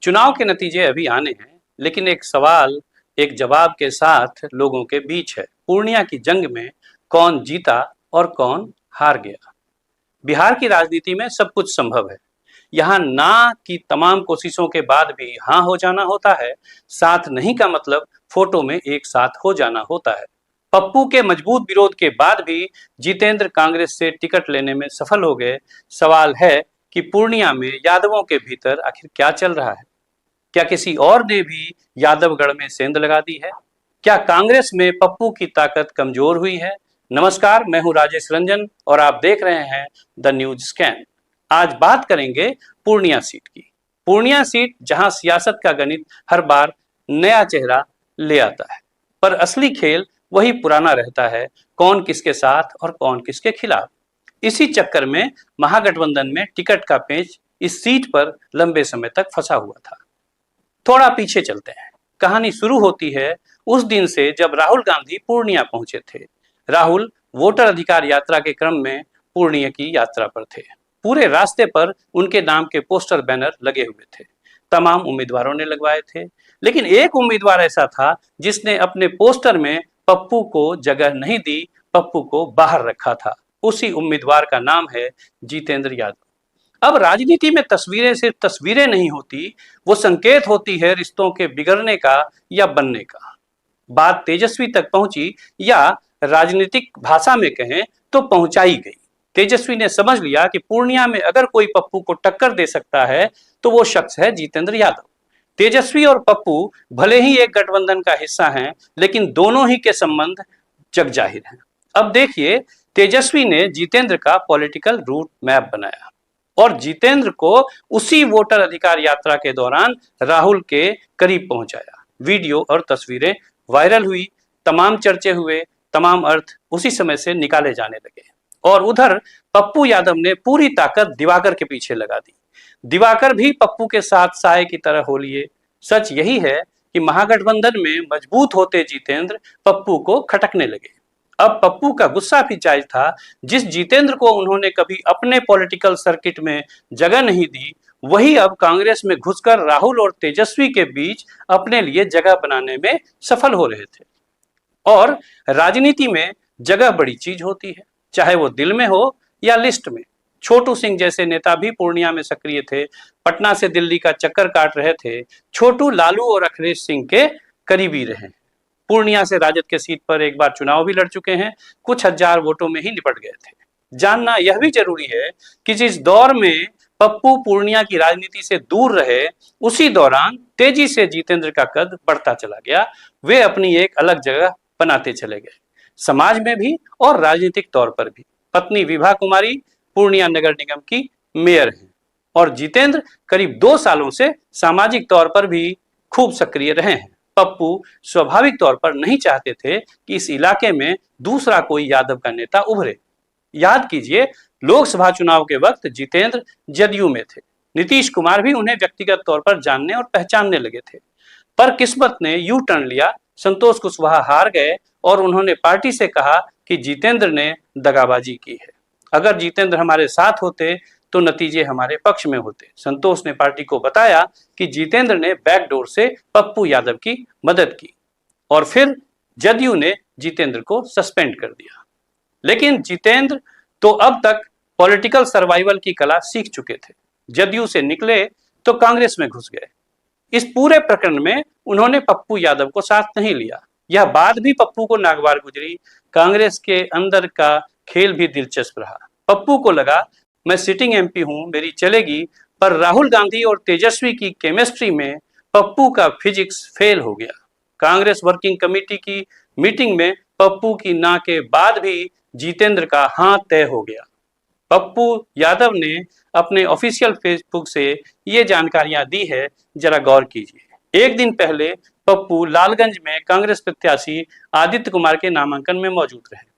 चुनाव के नतीजे अभी आने हैं, लेकिन एक सवाल एक जवाब के साथ लोगों के बीच है। पूर्णिया की जंग में कौन जीता और कौन हार गया? बिहार की राजनीति में सब कुछ संभव है। यहाँ ना की तमाम कोशिशों के बाद भी हाँ हो जाना होता है। साथ नहीं का मतलब फोटो में एक साथ हो जाना होता है। पप्पू के मजबूत विरोध के बाद भी जितेंद्र कांग्रेस से टिकट लेने में सफल हो गए। सवाल है कि पूर्णिया में यादवों के भीतर आखिर क्या चल रहा है? क्या किसी और ने भी यादवगढ़ में सेंध लगा दी है? क्या कांग्रेस में पप्पू की ताकत कमजोर हुई है? नमस्कार, मैं हूं राजेश रंजन और आप देख रहे हैं द न्यूज स्कैन। आज बात करेंगे पूर्णिया सीट की। पूर्णिया सीट जहां सियासत का गणित हर बार नया चेहरा ले आता है, पर असली खेल वही पुराना रहता है, कौन किसके साथ और कौन किसके खिलाफ। इसी चक्कर में महागठबंधन में टिकट का पेच इस सीट पर लंबे समय तक फंसा हुआ था। थोड़ा पीछे चलते हैं। कहानी शुरू होती है उस दिन से जब राहुल गांधी पूर्णिया पहुंचे थे। राहुल वोटर अधिकार यात्रा के क्रम में पूर्णिया की यात्रा पर थे। पूरे रास्ते पर उनके नाम के पोस्टर बैनर लगे हुए थे। तमाम उम्मीदवारों ने लगवाए थे, लेकिन एक उम्मीदवार ऐसा था जिसने अपने पोस्टर में पप्पू को जगह नहीं दी, पप्पू को बाहर रखा था। उसी उम्मीदवार का नाम है जितेंद्र यादव। अब राजनीति में तस्वीरें सिर्फ तस्वीरें नहीं होती, वो संकेत होती है रिश्तों के बिगड़ने का या बनने का। बात तेजस्वी तक पहुंची, या राजनीतिक भाषा में कहें तो पहुंचाई गई। तेजस्वी ने समझ लिया कि पूर्णिया में अगर कोई पप्पू को टक्कर दे सकता है तो वो शख्स है जितेंद्र यादव। तेजस्वी और पप्पू भले ही एक गठबंधन का हिस्सा हैं, लेकिन दोनों ही के संबंध जग जाहिर हैं। अब देखिए, तेजस्वी ने जितेंद्र का पॉलिटिकल रूट मैप बनाया और जितेंद्र को उसी वोटर अधिकार यात्रा के दौरान राहुल के करीब पहुंचाया। वीडियो और तस्वीरें वायरल हुई, तमाम चर्चे हुए, तमाम अर्थ उसी समय से निकाले जाने लगे। और उधर पप्पू यादव ने पूरी ताकत दिवाकर के पीछे लगा दी। दिवाकर भी पप्पू के साथ साए की तरह हो लिए। सच यही है कि महागठबंधन में मजबूत होते जितेंद्र पप्पू को खटकने लगे। अब पप्पू का गुस्सा भी जायज था। जिस जितेंद्र को उन्होंने कभी अपने पॉलिटिकल सर्किट में जगह नहीं दी, वही अब कांग्रेस में घुसकर राहुल और तेजस्वी के बीच अपने लिए जगह बनाने में सफल हो रहे थे। और राजनीति में जगह बड़ी चीज होती है, चाहे वो दिल में हो या लिस्ट में। छोटू सिंह जैसे नेता भी पूर्णिया में सक्रिय थे, पटना से दिल्ली का चक्कर काट रहे थे। छोटू लालू और अखिलेश सिंह के करीबी रहे। पूर्णिया से राजद के सीट पर एक बार चुनाव भी लड़ चुके हैं, कुछ हजार वोटों में ही निपट गए थे। जानना यह भी जरूरी है कि जिस दौर में पप्पू पूर्णिया की राजनीति से दूर रहे, उसी दौरान तेजी से जितेंद्र का कद बढ़ता चला गया। वे अपनी एक अलग जगह बनाते चले गए, समाज में भी और राजनीतिक तौर पर भी। पत्नी विभा कुमारी पूर्णिया नगर निगम की मेयर हैं और जितेंद्र करीब 2 सालों से सामाजिक तौर पर भी खूब सक्रिय रहे हैं। पप्पू स्वाभाविक तौर पर नहीं चाहते थे कि इस इलाके में दूसरा कोई यादव का नेता उभरे। याद कीजिए, लोकसभा चुनाव के वक्त जितेंद्र जदयू में थे। नीतीश कुमार भी उन्हें व्यक्तिगत तौर पर जानने और पहचानने लगे थे, पर किस्मत ने यू टर्न लिया। संतोष कुशवाहा हार गए और उन्होंने पार्टी से कहा कि जितेंद्र ने दगाबाजी की है। अगर जितेंद्र हमारे साथ होते तो नतीजे हमारे पक्ष में होते। संतोष ने पार्टी को बताया कि जितेंद्र ने बैकडोर से पप्पू यादव की मदद की और फिर जदयू ने जितेंद्र को सस्पेंड कर दिया। लेकिन जितेंद्र तो अब तक पॉलिटिकल सर्वाइवल की कला सीख चुके थे। जदयू से निकले तो कांग्रेस में घुस गए। इस पूरे प्रकरण में उन्होंने पप्पू यादव को साथ नहीं लिया। यह बात भी पप्पू को नागवार गुजरी। कांग्रेस के अंदर का खेल भी दिलचस्प रहा। पप्पू को लगा मैं सिटिंग एमपी हूं, मेरी चलेगी, पर राहुल गांधी और तेजस्वी की केमिस्ट्री में पप्पू का फिजिक्स फेल हो गया। कांग्रेस वर्किंग कमेटी की मीटिंग में पप्पू की ना के बाद भी जितेंद्र का हाँ तय हो गया। पप्पू यादव ने अपने ऑफिशियल फेसबुक से ये जानकारियां दी है, जरा गौर कीजिए। एक दिन पहले पप्पू लालगंज में कांग्रेस प्रत्याशी आदित्य कुमार के नामांकन में मौजूद रहे।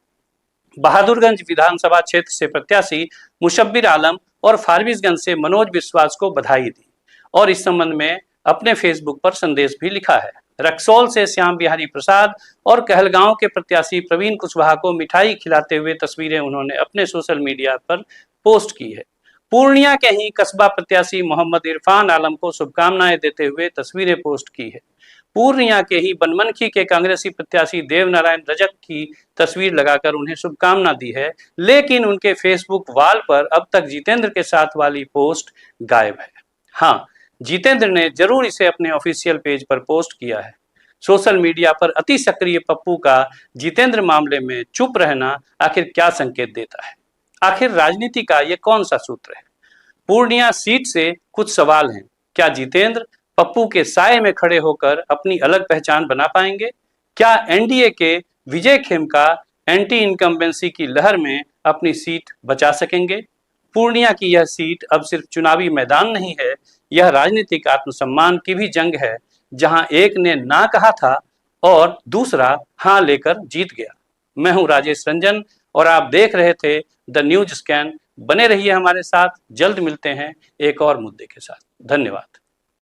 बहादुरगंज विधानसभा क्षेत्र से प्रत्याशी मुशब्बिर आलम और फारबिसगंज से मनोज विश्वास को बधाई दी और इस संबंध में अपने फेसबुक पर संदेश भी लिखा है। रक्सौल से श्याम बिहारी प्रसाद और कहलगांव के प्रत्याशी प्रवीण कुशवाहा को मिठाई खिलाते हुए तस्वीरें उन्होंने अपने सोशल मीडिया पर पोस्ट की है। पूर्णिया के ही कस्बा प्रत्याशी मोहम्मद इरफान आलम को शुभकामनाएं देते हुए तस्वीरें पोस्ट की है। पूर्णिया के ही बनमनखी के कांग्रेसी प्रत्याशी देवनारायण रजक की तस्वीर लगाकर उन्हें शुभकामना दी है, लेकिन उनके फेसबुक वॉल पर अब तक जितेंद्र के साथ वाली पोस्ट गायब है। हाँ, जितेंद्र ने जरूर इसे अपने ऑफिशियल पेज पर पोस्ट किया है। सोशल मीडिया पर अति सक्रिय पप्पू का जितेंद्र मामले में चुप रहना आखिर क्या संकेत देता है? आखिर राजनीति का ये कौन सा सूत्र है? पूर्णिया सीट से कुछ सवाल हैं। क्या जितेंद्र पप्पू के साए में खड़े होकर अपनी अलग पहचान बना पाएंगे? क्या एनडीए के विजय खेमका एंटी इनकम्बेंसी की लहर में अपनी सीट बचा सकेंगे? पूर्णिया की यह सीट अब सिर्फ चुनावी मैदान नहीं है, यह राजनीतिक आत्मसम्मान की भी जंग है, जहां एक ने ना कहा था और दूसरा हाँ लेकर जीत गया। मैं हूं राजेश रंजन और आप देख रहे थे द न्यूज स्कैन। बने रहिए हमारे साथ, जल्द मिलते हैं एक और मुद्दे के साथ। धन्यवाद।